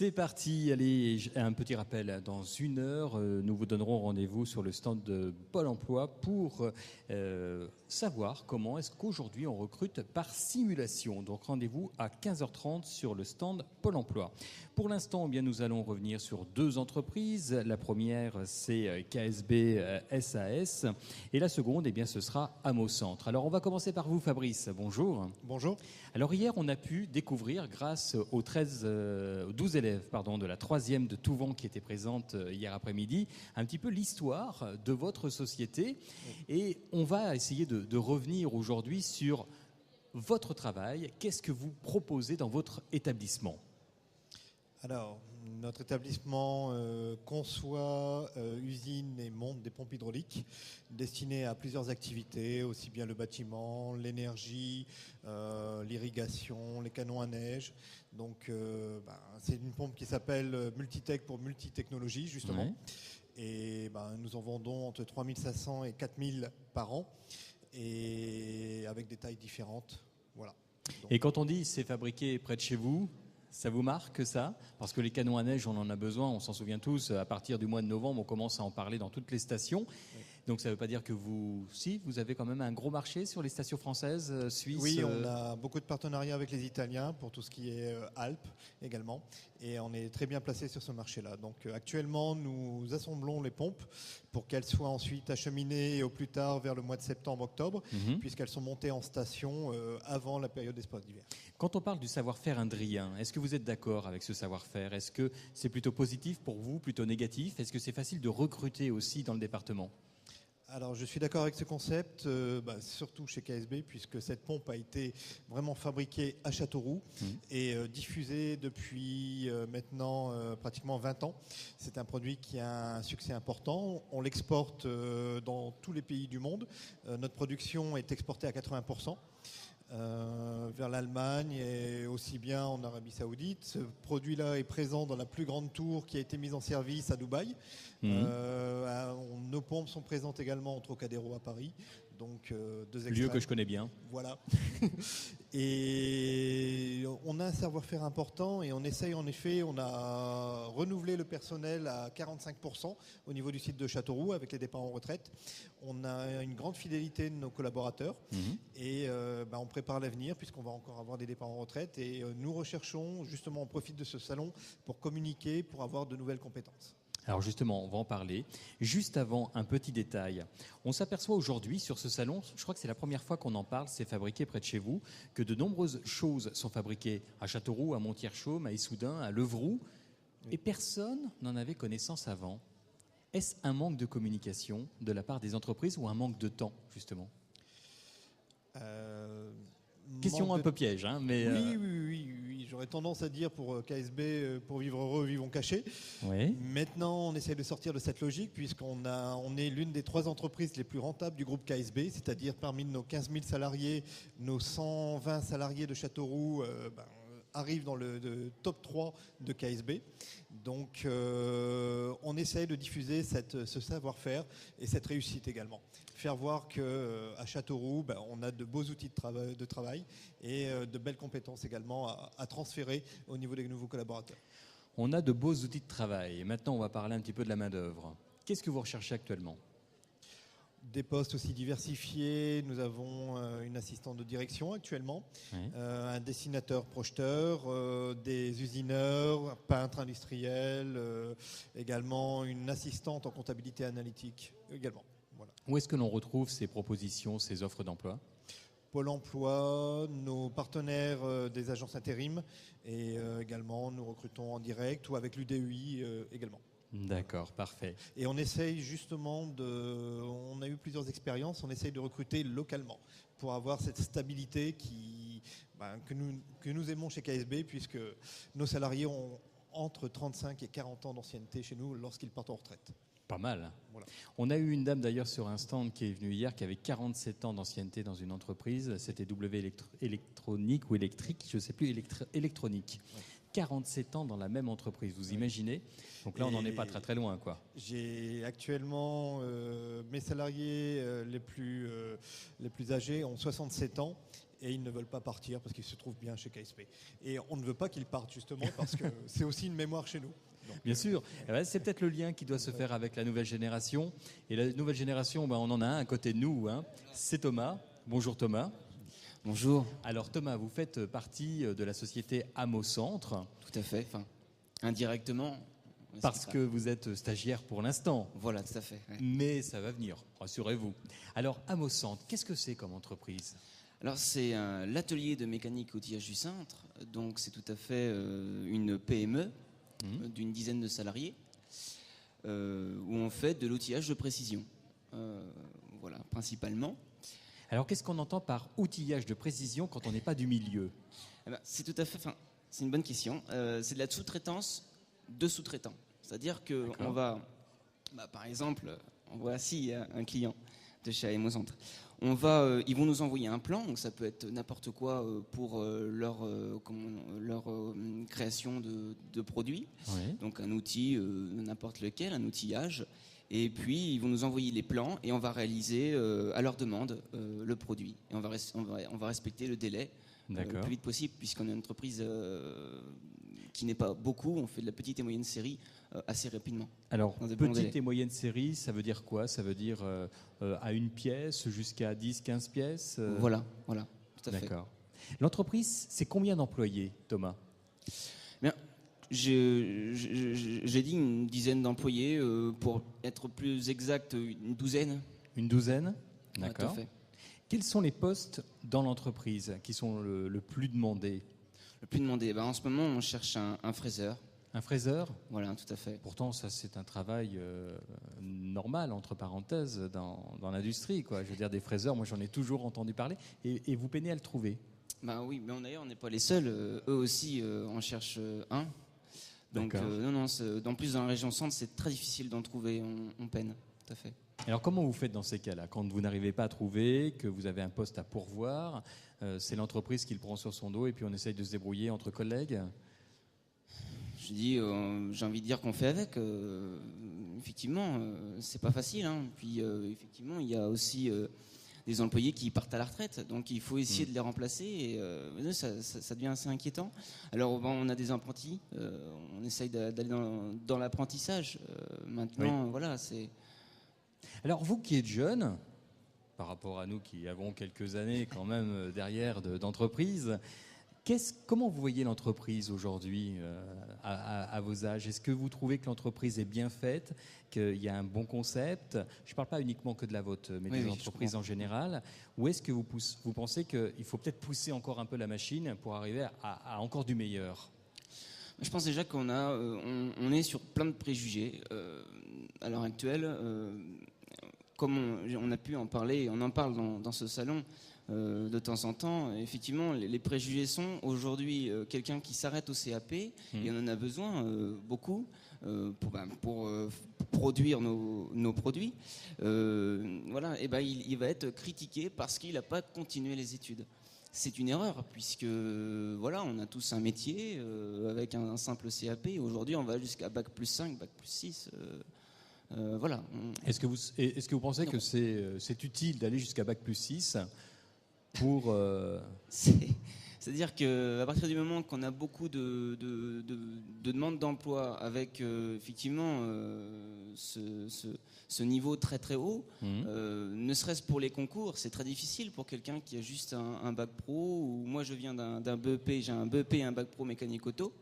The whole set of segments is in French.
C'est parti, allez, un petit rappel. Dans 1 heure, nous vous donnerons rendez-vous sur le stand de Pôle emploi pour savoir comment est-ce qu'aujourd'hui on recrute par simulation. Donc rendez-vous à 15h30 sur le stand Pôle emploi. Pour l'instant, eh bien, nous allons revenir sur 2 entreprises. La première, c'est KSB SAS et la seconde, eh bien, ce sera Amo Centre. Alors on va commencer par vous, Fabrice. Bonjour. Bonjour. Alors hier, on a pu découvrir, grâce aux 12 élèves de la 3e de Touvent qui étaient présentes hier après-midi, un petit peu l'histoire de votre société. Et on va essayer de revenir aujourd'hui sur votre travail. Qu'est-ce que vous proposez dans votre établissement ? Alors, notre établissement conçoit, usine et monte des pompes hydrauliques destinées à plusieurs activités, aussi bien le bâtiment, l'énergie, l'irrigation, les canons à neige. Donc, c'est une pompe qui s'appelle Multitech pour multitechnologie, justement. Ouais. Et nous en vendons entre 3500 et 4000 par an, et avec des tailles différentes. Voilà. Donc, et quand on dit c'est fabriqué près de chez vous, ça vous marque ça ? Parce que les canons à neige, on en a besoin, on s'en souvient tous. À partir du mois de novembre, on commence à en parler dans toutes les stations. Oui. Donc ça ne veut pas dire que vous avez quand même un gros marché sur les stations françaises, suisses. Oui, on a beaucoup de partenariats avec les Italiens pour tout ce qui est Alpes également. Et on est très bien placé sur ce marché-là. Donc actuellement, nous assemblons les pompes pour qu'elles soient ensuite acheminées au plus tard vers le mois de septembre-octobre, puisqu'elles sont montées en station avant la période des sports d'hiver. Quand on parle du savoir-faire indrien, est-ce que vous êtes d'accord avec ce savoir-faire ? Est-ce que c'est plutôt positif pour vous, plutôt négatif ? Est-ce que c'est facile de recruter aussi dans le département ? Alors, je suis d'accord avec ce concept, surtout chez KSB, puisque cette pompe a été vraiment fabriquée à Châteauroux et diffusée depuis maintenant pratiquement 20 ans. C'est un produit qui a un succès important. On l'exporte dans tous les pays du monde. Notre production est exportée à 80%. Vers l'Allemagne et aussi bien en Arabie Saoudite. Ce produit-là est présent dans la plus grande tour qui a été mise en service à Dubaï. Nos pompes sont présentes également au Trocadéro à Paris. Donc, 2 extraits. Lieu que je connais bien. Voilà. Et on a un savoir-faire important et on essaye en effet, on a renouvelé le personnel à 45% au niveau du site de Châteauroux avec les départs en retraite. On a une grande fidélité de nos collaborateurs et on prépare l'avenir puisqu'on va encore avoir des départs en retraite et nous recherchons, justement, on profite de ce salon pour communiquer, pour avoir de nouvelles compétences. Alors justement, on va en parler. Juste avant, un petit détail. On s'aperçoit aujourd'hui sur ce salon, je crois que c'est la première fois qu'on en parle, c'est fabriqué près de chez vous, que de nombreuses choses sont fabriquées à Châteauroux, à Montier-Chaume, à Issoudun, à Levroux, et personne n'en avait connaissance avant. Est-ce un manque de communication de la part des entreprises ou un manque de temps, justement ? Question un peu piège, hein, mais... Oui. J'aurais tendance à dire pour KSB, pour vivre heureux, vivons cachés. Oui. Maintenant, on essaie de sortir de cette logique puisqu'on est l'une des 3 entreprises les plus rentables du groupe KSB, c'est-à-dire parmi nos 15 000 salariés, nos 120 salariés de Châteauroux arrivent dans le top 3 de KSB. Donc, on essaie de diffuser ce savoir-faire et cette réussite également. Faire voir qu'à Châteauroux, on a de beaux outils de travail et de belles compétences également à transférer au niveau des nouveaux collaborateurs. On a de beaux outils de travail. Et maintenant, on va parler un petit peu de la main-d'œuvre. Qu'est-ce que vous recherchez actuellement ? Des postes aussi diversifiés. Nous avons une assistante de direction actuellement, un dessinateur projeteur, des usineurs, peintres industriels, également une assistante en comptabilité analytique également. Voilà. Où est-ce que l'on retrouve ces propositions, ces offres d'emploi ? Pôle emploi, nos partenaires des agences intérim et également nous recrutons en direct ou avec l'UDEI également. D'accord, parfait. Et on essaye justement on a eu plusieurs expériences, on essaye de recruter localement pour avoir cette stabilité que nous aimons chez KSB puisque nos salariés ont entre 35 et 40 ans d'ancienneté chez nous lorsqu'ils partent en retraite. Pas mal. Voilà. On a eu une dame d'ailleurs sur un stand qui est venue hier qui avait 47 ans d'ancienneté dans une entreprise. C'était W électronique ou électrique, je ne sais plus, électronique. Ouais. 47 ans dans la même entreprise, vous imaginez ? Donc là, on n'en est pas très très loin, quoi. J'ai actuellement mes salariés les plus âgés ont 67 ans et ils ne veulent pas partir parce qu'ils se trouvent bien chez KSP. Et on ne veut pas qu'ils partent justement parce que c'est aussi une mémoire chez nous. Donc, Bien sûr. Eh ben, c'est peut-être le lien qui doit se faire avec la nouvelle génération. Et la nouvelle génération, ben, on en a un à côté de nous. Hein. C'est Thomas. Bonjour Thomas. Bonjour. Alors Thomas, vous faites partie de la société Amo-Centre. Tout à fait. Enfin, indirectement. Parce que vous êtes stagiaire pour l'instant. Voilà, tout à fait. Ouais. Mais ça va venir, rassurez-vous. Alors Amo-Centre, qu'est-ce que c'est comme entreprise ? Alors, c'est l'atelier de mécanique outillage du cintre. Donc, c'est tout à fait une PME d'une dizaine de salariés où on fait de l'outillage de précision. Voilà, principalement. Alors, qu'est-ce qu'on entend par outillage de précision quand on n'est pas du milieu ? Eh ben, c'est tout à fait. Enfin, c'est une bonne question. C'est de la sous-traitance de sous-traitants. C'est-à-dire que on va, par exemple, voici un client de chez Amo-Centre. Ils vont nous envoyer un plan, donc ça peut être n'importe quoi pour leur création de produits. Oui. Donc un outil, n'importe lequel, un outillage. Et puis ils vont nous envoyer les plans et on va réaliser à leur demande le produit. Et on va respecter le délai le plus vite possible puisqu'on est une entreprise qui n'est pas beaucoup. On fait de la petite et moyenne série assez rapidement. Alors, petite et moyenne série, ça veut dire quoi ? Ça veut dire à une pièce jusqu'à 10, 15 pièces Voilà, tout à fait. D'accord. L'entreprise, c'est combien d'employés, Thomas ? Bien, j'ai dit une dizaine d'employés, pour être plus exact, une douzaine. Une douzaine ? Ouais, D'accord. tout à fait. Quels sont les postes dans l'entreprise qui sont le plus demandés ? Le plus demandé, en ce moment, on cherche un fraiseur. Un fraiseur ? Voilà, tout à fait. Pourtant, ça, c'est un travail normal, entre parenthèses, dans l'industrie, quoi. Je veux dire, des fraiseurs, moi, j'en ai toujours entendu parler. Et vous peinez à le trouver ? Oui, mais d'ailleurs, on n'est pas les seuls. Eux aussi, on cherche un. Donc, non, en plus, dans la région centre, c'est très difficile d'en trouver. On peine, tout à fait. Alors, comment vous faites dans ces cas-là ? Quand vous n'arrivez pas à trouver, que vous avez un poste à pourvoir, c'est l'entreprise qui le prend sur son dos et puis on essaye de se débrouiller entre collègues ? Je dis, j'ai envie de dire qu'on fait avec. Effectivement, c'est pas facile. Hein. Puis, effectivement, il y a aussi des employés qui partent à la retraite. Donc, il faut essayer de les remplacer. Et ça devient assez inquiétant. Alors, on a des apprentis. On essaye d'aller dans l'apprentissage. Maintenant, voilà, c'est... Alors, vous qui êtes jeune, par rapport à nous qui avons quelques années quand même derrière d'entreprise, comment vous voyez l'entreprise aujourd'hui à vos âges ? Est-ce que vous trouvez que l'entreprise est bien faite, qu'il y a un bon concept ? Je ne parle pas uniquement que de la vôtre, mais des entreprises en général. Ou est-ce que vous pensez qu'il faut peut-être pousser encore un peu la machine pour arriver à encore du meilleur ? Je pense déjà qu'on est sur plein de préjugés à l'heure actuelle. Comme on a pu en parler, on en parle dans ce salon de temps en temps, effectivement, les préjugés sont aujourd'hui quelqu'un qui s'arrête au CAP, et on en a besoin beaucoup pour produire nos produits. Voilà, et il va être critiqué parce qu'il n'a pas continué les études. C'est une erreur puisque voilà, on a tous un métier avec un simple CAP. Aujourd'hui, on va jusqu'à bac plus 5, bac plus 6. Voilà. Est-ce que vous pensez que c'est utile d'aller jusqu'à bac plus 6 pour... C'est-à-dire qu'à partir du moment qu'on a beaucoup de demandes d'emploi avec effectivement ce niveau très très haut, ne serait-ce pour les concours, c'est très difficile pour quelqu'un qui a juste un bac pro, ou moi je viens d'un BEP, j'ai un BEP et un bac pro mécanique auto,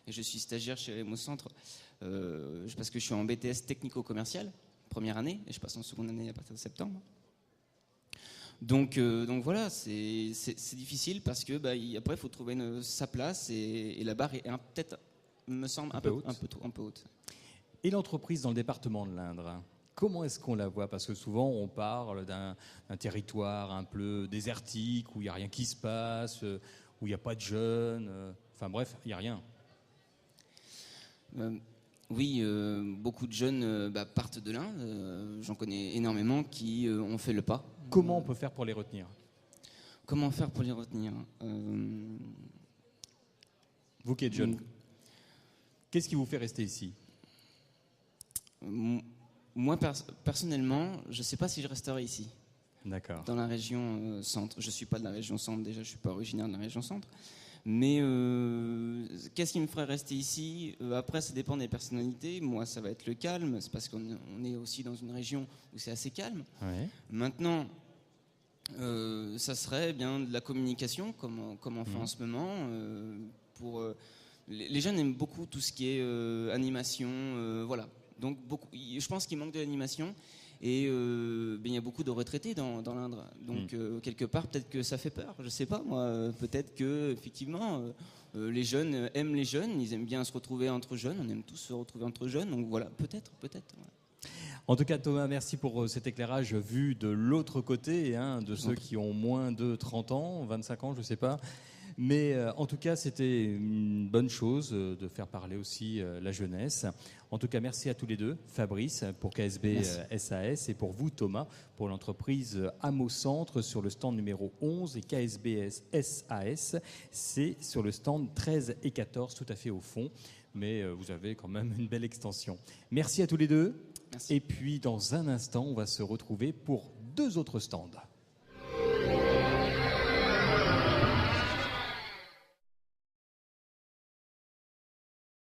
et je suis stagiaire chez Amo-Centre parce que je suis en BTS technico-commercial, première année, et je passe en seconde année à partir de septembre. Donc voilà, c'est difficile parce que après il faut trouver sa place et la barre est peut-être, me semble, un peu haute. Et l'entreprise dans le département de l'Indre, comment est-ce qu'on la voit ? Parce que souvent on parle d'un territoire un peu désertique, où il n'y a rien qui se passe, où il n'y a pas de jeunes, enfin bref, il n'y a rien. Oui, beaucoup de jeunes partent de l'Inde. J'en connais énormément qui ont fait le pas. Comment on peut faire pour les retenir ? Comment faire pour les retenir ? Vous qui êtes jeune, qu'est-ce qui vous fait rester ici ? Moi, personnellement, je ne sais pas si je resterai ici. D'accord. dans la région centre. Je ne suis pas de la région centre, déjà, je ne suis pas originaire de la région centre. Mais qu'est-ce qui me ferait rester ici ? Après, ça dépend des personnalités. Moi, ça va être le calme. C'est parce qu'on est aussi dans une région où c'est assez calme. Ouais. Maintenant, ça serait bien de la communication, comme on fait en ce moment. Les jeunes aiment beaucoup tout ce qui est animation. Voilà. Donc, je pense qu'il manque de l'animation. Et il y a beaucoup de retraités dans l'Indre. Donc, quelque part, peut-être que ça fait peur. Je ne sais pas, moi. Peut-être que, effectivement, les jeunes aiment les jeunes. Ils aiment bien se retrouver entre jeunes. On aime tous se retrouver entre jeunes. Donc, voilà, peut-être. Voilà. En tout cas, Thomas, merci pour cet éclairage vu de l'autre côté, de ceux qui ont moins de 30 ans, 25 ans, je ne sais pas. Mais en tout cas, c'était une bonne chose de faire parler aussi la jeunesse. En tout cas, merci à tous les deux, Fabrice pour KSB SAS et pour vous, Thomas, pour l'entreprise Amo Centre sur le stand numéro 11 et KSB SAS, c'est sur le stand 13 et 14, tout à fait au fond. Mais vous avez quand même une belle extension. Merci à tous les deux. Merci. Et puis, dans un instant, on va se retrouver pour 2 autres stands.